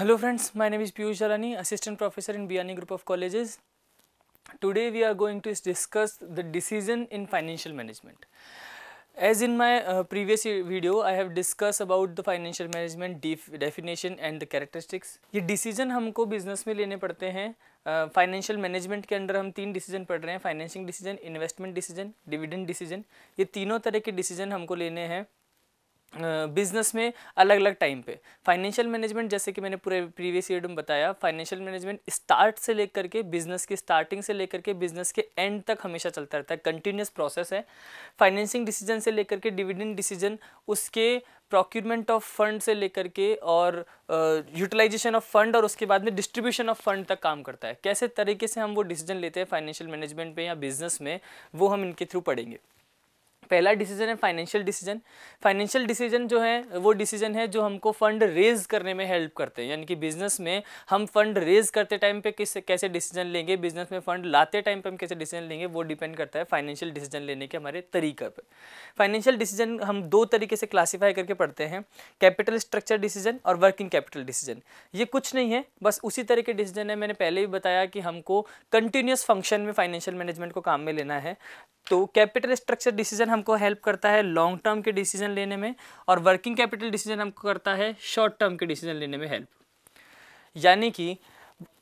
Hello friends, my name is Piyush Jalani, Assistant Professor in Biani Group of Colleges. Today we are going to discuss the decision in financial management. As in my previous video, I have discussed about the financial management definition and the characteristics. ये decision हमको business में लेने पड़ते हैं. Financial management के अंदर हम 3 decision पढ़ रहे हैं, financing decision, investment decision, dividend decision. ये तीनों तरह के डिसीजन हमको लेने हैं बिजनेस में अलग अलग टाइम पे. फाइनेंशियल मैनेजमेंट जैसे कि मैंने पूरे प्रीवियस ईयर में बताया, फाइनेंशियल मैनेजमेंट स्टार्ट से लेकर के बिजनेस की स्टार्टिंग से लेकर के बिजनेस के एंड तक हमेशा चलता रहता है, कंटिन्यूस प्रोसेस है. फाइनेंसिंग डिसीजन से लेकर के डिविडेंड डिसीजन, उसके प्रोक्यूरमेंट ऑफ फंड से लेकर के और यूटिलाइजेशन ऑफ फंड और उसके बाद में डिस्ट्रीब्यूशन ऑफ फंड तक काम करता है. कैसे तरीके से हम वो डिसीजन लेते हैं फाइनेंशियल मैनेजमेंट में या बिजनेस में, वो हम इनके थ्रू पढ़ेंगे. पहला डिसीजन है फाइनेंशियल डिसीजन. फाइनेंशियल डिसीजन जो है वो डिसीजन है जो हमको फंड रेज करने में हेल्प करते हैं. यानी कि बिजनेस में हम फंड रेज करते टाइम पे कैसे डिसीजन लेंगे, बिजनेस में फंड लाते टाइम पे हम कैसे डिसीजन लेंगे, वो डिपेंड करता है फाइनेंशियल डिसीजन लेने के हमारे तरीका पर. फाइनेंशियल डिसीजन हम 2 तरीके से क्लासीफाई करके पढ़ते हैं, कैपिटल स्ट्रक्चर डिसीजन और वर्किंग कैपिटल डिसीजन. ये कुछ नहीं है, बस उसी तरह के डिसीजन है. मैंने पहले भी बताया कि हमको कंटिन्यूस फंक्शन में फाइनेंशियल मैनेजमेंट को काम में लेना है. तो कैपिटल स्ट्रक्चर डिसीजन हमको हेल्प करता है लॉन्ग टर्म के डिसीजन लेने में, और वर्किंग कैपिटल डिसीजन हमको करता है शॉर्ट टर्म के डिसीजन लेने में हेल्प. यानी कि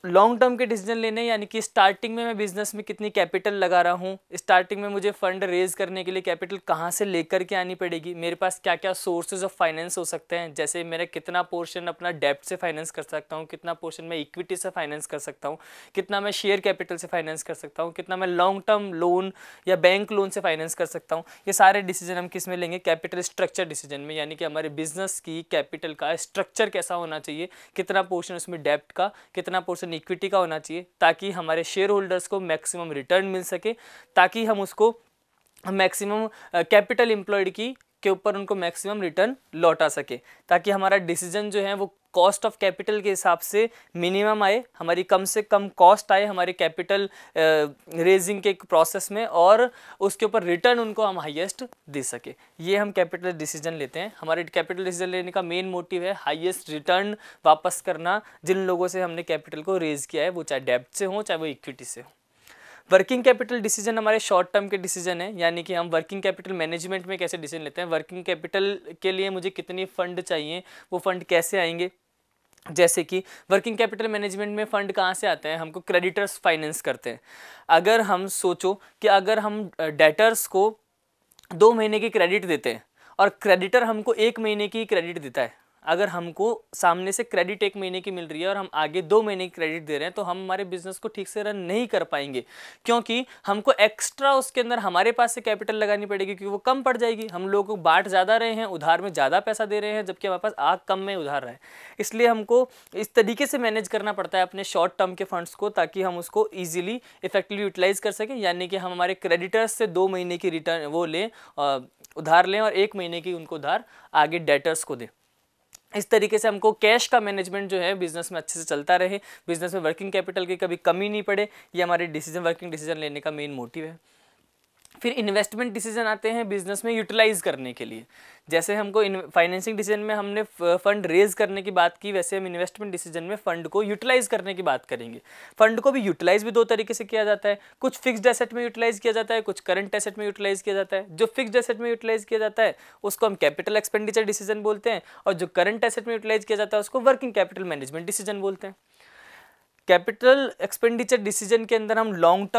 लॉन्ग टर्म के डिसीजन लेने, यानी कि स्टार्टिंग में मैं बिजनेस में कितनी कैपिटल लगा रहा हूँ, स्टार्टिंग में मुझे फंड रेज करने के लिए कैपिटल कहाँ से लेकर के आनी पड़ेगी, मेरे पास क्या क्या सोर्सेज ऑफ फाइनेंस हो सकते हैं, जैसे मेरा कितना पोर्शन अपना डेब्ट से फाइनेंस कर सकता हूँ, कितना पोर्शन मैं इक्विटी से फाइनेंस कर सकता हूँ, कितना मैं शेयर कैपिटल से फाइनेंस कर सकता हूँ, कितना मैं लॉन्ग टर्म लोन या बैंक लोन से फाइनेंस कर सकता हूँ. ये सारे डिसीजन हम किस में लेंगे, कैपिटल स्ट्रक्चर डिसीजन में. यानी कि हमारे बिजनेस की कैपिटल का स्ट्रक्चर कैसा होना चाहिए, कितना पोर्शन उसमें डेब्ट का, कितना पोर्शन इक्विटी का होना चाहिए, ताकि हमारे शेयर होल्डर्स को मैक्सिमम रिटर्न मिल सके, ताकि हम उसको मैक्सिमम कैपिटल एम्प्लॉयड की के ऊपर उनको मैक्सिमम रिटर्न लौटा सके, ताकि हमारा डिसीजन जो है वो कॉस्ट ऑफ कैपिटल के हिसाब से मिनिमम आए, हमारी कम से कम कॉस्ट आए हमारे कैपिटल रेजिंग के प्रोसेस में, और उसके ऊपर रिटर्न उनको हम हाईएस्ट दे सके. ये हम कैपिटल डिसीजन लेते हैं. हमारे कैपिटल डिसीजन लेने का मेन मोटिव है हाईएस्ट रिटर्न वापस करना जिन लोगों से हमने कैपिटल को रेज किया है, वो चाहे डेब्ट से हो चाहे वो इक्विटी से हो. वर्किंग कैपिटल डिसीजन हमारे शॉर्ट टर्म के डिसीजन है. यानी कि हम वर्किंग कैपिटल मैनेजमेंट में कैसे डिसीजन लेते हैं, वर्किंग कैपिटल के लिए मुझे कितनी फंड चाहिए, वो फंड कैसे आएंगे. जैसे कि वर्किंग कैपिटल मैनेजमेंट में फंड कहाँ से आते हैं, हमको क्रेडिटर्स फाइनेंस करते हैं. अगर हम सोचो कि अगर हम डेटर्स को 2 महीने की क्रेडिट देते हैं और क्रेडिटर हमको 1 महीने की क्रेडिट देता है, अगर हमको सामने से क्रेडिट 1 महीने की मिल रही है और हम आगे 2 महीने की क्रेडिट दे रहे हैं, तो हम हमारे बिजनेस को ठीक से रन नहीं कर पाएंगे, क्योंकि हमको एक्स्ट्रा उसके अंदर हमारे पास से कैपिटल लगानी पड़ेगी, क्योंकि वो कम पड़ जाएगी. हम लोगों को बांट ज़्यादा रहे हैं, उधार में ज़्यादा पैसा दे रहे हैं, जबकि हमारे पास आग कम में उधार रहा है. इसलिए हमको इस तरीके से मैनेज करना पड़ता है अपने शॉर्ट टर्म के फंड्स को, ताकि हम उसको ईजिली इफेक्टिवली यूटिलाइज कर सकें. यानी कि हम हमारे क्रेडिटर्स से 2 महीने की रिटर्न वो लें, उधार लें, और 1 महीने की उनको उधार आगे डेटर्स को दें. इस तरीके से हमको कैश का मैनेजमेंट जो है बिजनेस में अच्छे से चलता रहे, बिजनेस में वर्किंग कैपिटल की कभी कमी नहीं पड़े. ये हमारे वर्किंग डिसीजन लेने का मेन मोटिव है. फिर इन्वेस्टमेंट डिसीजन आते हैं बिजनेस में यूटिलाइज करने के लिए. जैसे हमको फाइनेंसिंग डिसीजन में हमने फंड रेज करने की बात की, वैसे हम इन्वेस्टमेंट डिसीजन में फंड को यूटिलाइज करने की बात करेंगे. फंड को भी यूटिलाइज भी 2 तरीके से किया जाता है. कुछ फिक्स्ड एसेट में यूटिलाइज किया जाता है, कुछ करंट एसेट में यूटिलाइज किया जाता है. जो फिक्स्ड एसेट में यूटिलाइज किया जाता है उसको हम कैपिटल एक्सपेंडिचर डिसीजन बोलते हैं, और जो करंट एसेट में यूटिलाइज किया जाता है उसको वर्किंग कैपिटल मैनेजमेंट डिसीजन बोलते हैं. कैपिटल एक्सपेंडिचर डिसीजन के अंदर हम लॉन्ग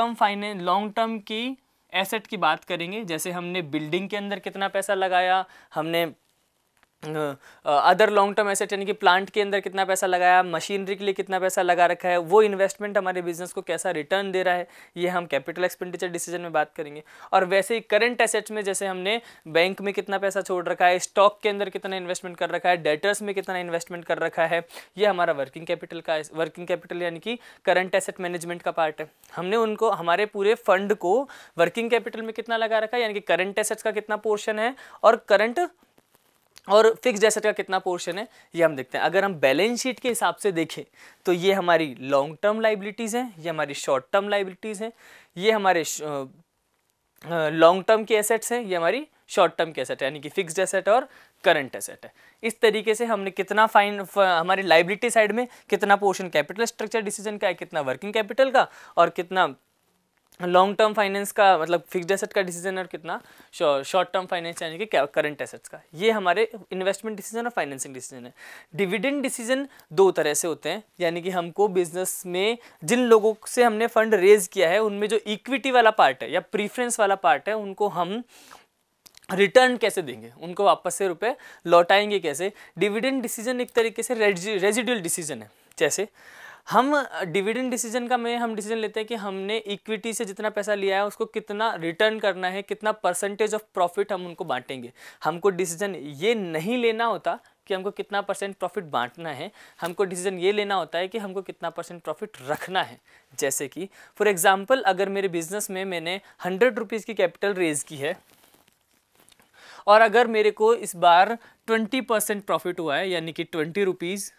टर्म की एसेट की बात करेंगे. जैसे हमने बिल्डिंग के अंदर कितना पैसा लगाया, हमने अदर लॉन्ग टर्म एसेट यानी कि प्लांट के अंदर कितना पैसा लगाया, मशीनरी के लिए कितना पैसा लगा रखा है, वो इन्वेस्टमेंट हमारे बिजनेस को कैसा रिटर्न दे रहा है, ये हम कैपिटल एक्सपेंडिचर डिसीजन में बात करेंगे. और वैसे ही करंट एसेट्स में जैसे हमने बैंक में कितना पैसा छोड़ रखा है, स्टॉक के अंदर कितना इन्वेस्टमेंट कर रखा है, डेटर्स में कितना इन्वेस्टमेंट कर रखा है, ये हमारा वर्किंग कैपिटल यानी कि करंट एसेट मैनेजमेंट का पार्ट है. हमने उनको हमारे पूरे फंड को वर्किंग कैपिटल में कितना लगा रखा है, यानी कि करंट एसेट्स का कितना पोर्शन है और फिक्स्ड एसेट का कितना पोर्शन है, ये हम देखते हैं. अगर हम बैलेंस शीट के हिसाब से देखें तो ये हमारी लॉन्ग टर्म लाइबिलिटीज़ हैं, ये हमारी शॉर्ट टर्म लाइबिलिटीज़ हैं, ये हमारे लॉन्ग टर्म की एसेट्स हैं, ये हमारी शॉर्ट टर्म के एसेट यानी कि फिक्स्ड एसेट और करंट एसेट है। इस तरीके से हमने कितना हमारी लाइबिलिटी साइड में कितना पोर्शन कैपिटल स्ट्रक्चर डिसीजन का है, कितना वर्किंग कैपिटल का और कितना लॉन्ग टर्म फाइनेंस का मतलब फिक्स्ड एसेट का डिसीजन और कितना शॉर्ट टर्म फाइनेंस यानी कि करंट एसेट्स का। ये हमारे इन्वेस्टमेंट डिसीजन और फाइनेंसिंग डिसीजन है। डिविडेंड डिसीजन दो तरह से होते हैं, यानी कि हमको बिजनेस में जिन लोगों से हमने फंड रेज किया है उनमें जो इक्विटी वाला पार्ट है या प्रीफरेंस वाला पार्ट है उनको हम रिटर्न कैसे देंगे, उनको वापस से रुपए लौटाएंगे कैसे। डिविडेंड डिसीजन एक तरीके से रेजिडुअल डिसीजन है। जैसे हम डिविडेंड डिसीजन का में हम डिसीजन लेते हैं कि हमने इक्विटी से जितना पैसा लिया है उसको कितना रिटर्न करना है, कितना परसेंटेज ऑफ प्रॉफिट हम उनको बांटेंगे। हमको डिसीजन ये नहीं लेना होता कि हमको कितना परसेंट प्रॉफिट बांटना है, हमको डिसीजन ये लेना होता है कि हमको कितना परसेंट प्रॉफिट रखना है। जैसे कि फॉर एग्जाम्पल अगर मेरे बिजनेस में मैंने 100 रुपीज़ की कैपिटल रेज की है और अगर मेरे को इस बार 20% प्रॉफिट हुआ है यानी कि 20 रुपीज़,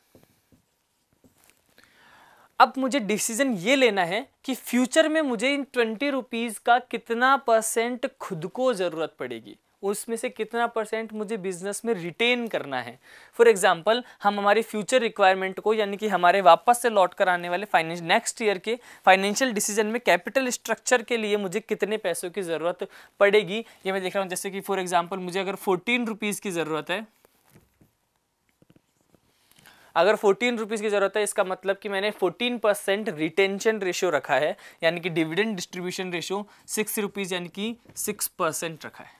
अब मुझे डिसीजन ये लेना है कि फ्यूचर में मुझे इन 20 रुपीज़ का कितना परसेंट खुद को ज़रूरत पड़ेगी, उसमें से कितना परसेंट मुझे बिजनेस में रिटेन करना है। फॉर एग्जांपल हम हमारी फ्यूचर रिक्वायरमेंट को यानी कि हमारे वापस से लौट कर आने वाले नेक्स्ट ईयर के फाइनेंशियल डिसीजन में कैपिटल स्ट्रक्चर के लिए मुझे कितने पैसों की ज़रूरत पड़ेगी ये मैं देख रहा हूँ। जैसे कि फॉर एग्जाम्पल मुझे अगर 14 रुपीज़ की ज़रूरत है, अगर 14 रुपीज़ की ज़रूरत है इसका मतलब कि मैंने 14% रिटेंशन रेशियो रखा है यानी कि डिविडेंड डिस्ट्रीब्यूशन रेशियो 6 रुपीज़ यानी कि 6% रखा है।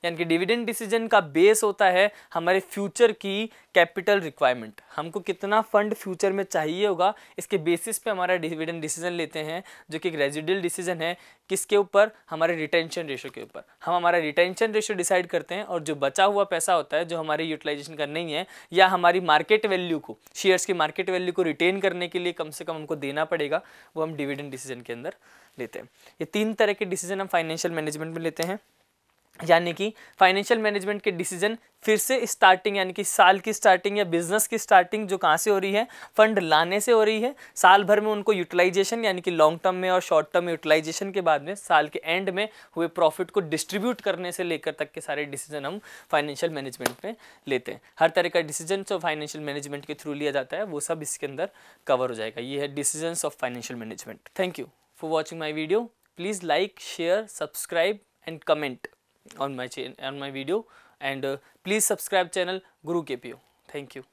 यानी कि डिविडेंड डिसीजन का बेस होता है हमारे फ्यूचर की कैपिटल रिक्वायरमेंट, हमको कितना फंड फ्यूचर में चाहिए होगा, इसके बेसिस पे हमारा डिविडेंड डिसीजन लेते हैं जो कि एक रेजिडुअल डिसीजन है। किसके ऊपर? हमारे रिटेंशन रेशियो के ऊपर। हम हमारा रिटेंशन रेशियो डिसाइड करते हैं और जो बचा हुआ पैसा होता है जो हमारे यूटिलाइजेशन का नहीं है या हमारी मार्केट वैल्यू को, शेयर्स की मार्केट वैल्यू को रिटेन करने के लिए कम से कम हमको देना पड़ेगा, वो हम डिविडेंड डिसीजन के अंदर लेते हैं। ये 3 तरह के डिसीजन हम फाइनेंशियल मैनेजमेंट में लेते हैं। यानी कि फाइनेंशियल मैनेजमेंट के डिसीजन फिर से स्टार्टिंग यानी कि साल की स्टार्टिंग या बिजनेस की स्टार्टिंग जो कहाँ से हो रही है, फंड लाने से हो रही है। साल भर में उनको यूटिलाइजेशन यानी कि लॉन्ग टर्म में और शॉर्ट टर्म में यूटिलाइजेशन के बाद में साल के एंड में हुए प्रॉफिट को डिस्ट्रीब्यूट करने से लेकर तक के सारे डिसीजन हम फाइनेंशियल मैनेजमेंट में लेते हैं। हर तरह का डिसीजन जो फाइनेंशियल मैनेजमेंट के थ्रू लिया जाता है वो सब इसके अंदर कवर हो जाएगा। ये है decisions of financial management. Thank you for watching my video. Please like, share, subscribe and comment on my video and please subscribe channel Guru KPO. Thank you.